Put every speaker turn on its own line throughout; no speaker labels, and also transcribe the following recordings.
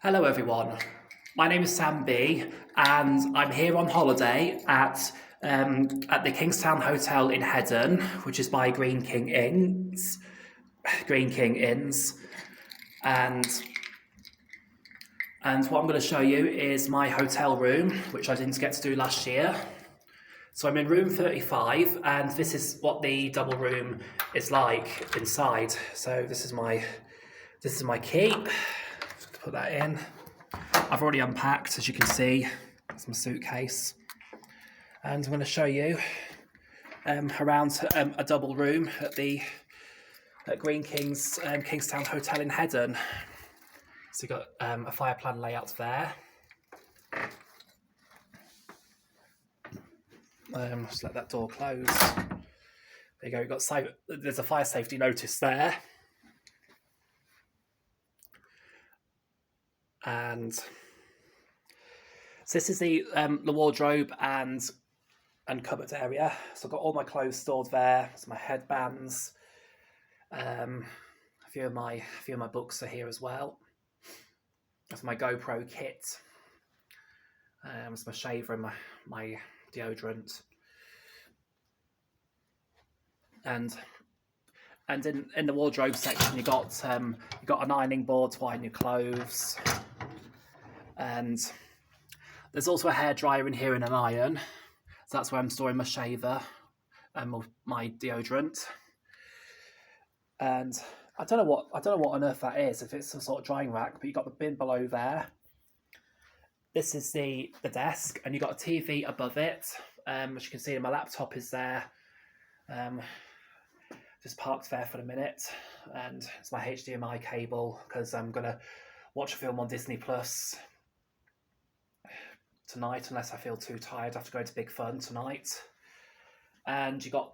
Hello everyone, my name is Sam B and I'm here on holiday at the Kingstown Hotel in Hedon, which is by Greene King Inns, and what I'm going to show you is my hotel room, which I didn't get to do last year. So I'm in room 35 and this is what the double room is like inside. So this is my key. Just put that in. I've already unpacked, as you can see. That's my suitcase. And I'm going to show you around a double room at Greene King's Kingstown Hotel in Hedon. So you've got a fire plan layout there. Just let that door close. There you go. You've got there's a fire safety notice there. And so this is the wardrobe and cupboard area. So I've got all my clothes stored there. So my headbands, a few of my books are here as well. That's my GoPro kit. It's my shaver and my deodorant. And in the wardrobe section, you got an ironing board to iron your clothes. And there's also a hairdryer in here and an iron. So that's where I'm storing my shaver and my deodorant. And I don't know what on earth that is, if it's some sort of drying rack, but you've got the bin below there. This is the desk, and you've got a TV above it. As you can see, my laptop is there. Just parked there for a minute, and it's my HDMI cable because I'm gonna watch a film on Disney Plus tonight, unless I feel too tired after going to Big Fun tonight. And you got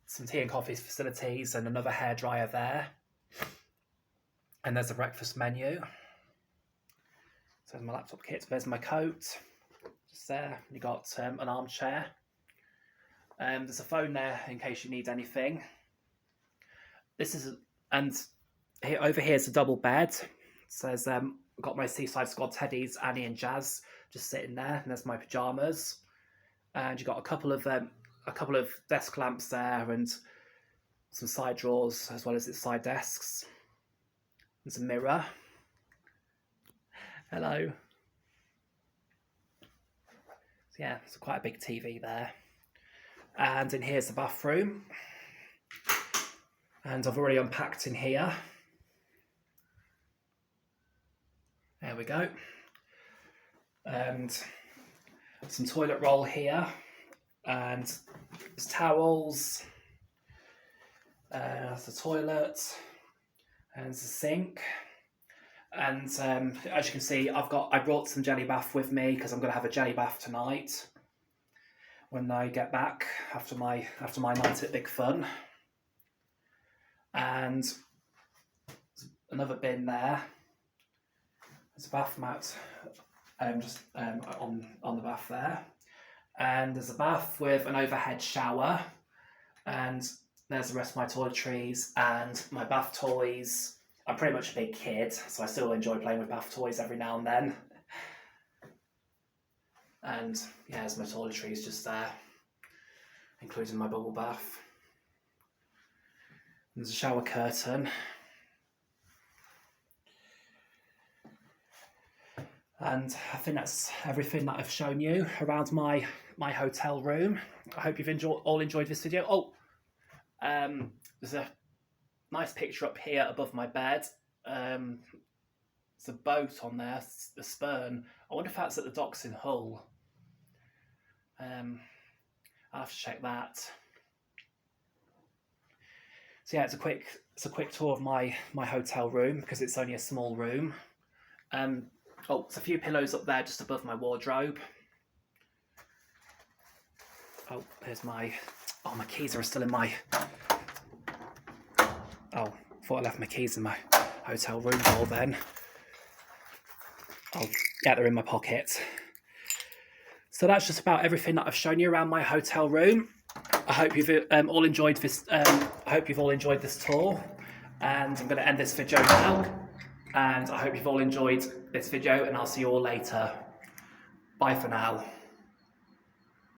some tea and coffee facilities and another hairdryer there. And there's a breakfast menu. So there's my laptop kit. There's my coat, just there. You got an armchair. There's a phone there in case you need anything. Over here is a double bed. It says I've got my Seaside Squad teddies, Annie and Jazz, just sitting there, and there's my pajamas. And you've got a couple of desk lamps there, and some side drawers as well as its side desks. There's a mirror. Hello. So yeah, it's quite a big TV there. And in here's the bathroom. And I've already unpacked in here. There we go. And some toilet roll here. And there's towels. There's the toilet. And there's a sink. And as you can see, I brought some jelly bath with me because I'm going to have a jelly bath tonight when I get back after my night at Big Fun. And another bin there. There's a bath mat just on the bath there. And there's a bath with an overhead shower. And there's the rest of my toiletries and my bath toys. I'm pretty much a big kid, so I still enjoy playing with bath toys every now and then. And yeah, there's my toiletries just there, including my bubble bath. There's a shower curtain. And I think that's everything that I've shown you around my hotel room. I hope you've all enjoyed this video. Oh, there's a nice picture up here above my bed. There's a boat on there, the Spurn. I wonder if that's at the docks in Hull. I'll have to check that. So yeah, it's a quick tour of my hotel room because it's only a small room. There's a few pillows up there just above my wardrobe. Oh, here's my keys are still in my. Oh, thought I left my keys in my hotel room door then. Oh, yeah, they're in my pocket. So that's just about everything that I've shown you around my hotel room. I hope you've all enjoyed this. I hope you've all enjoyed this tour, and I'm going to end this video now. and I hope you've all enjoyed this video, and I'll see you all later. Bye for now.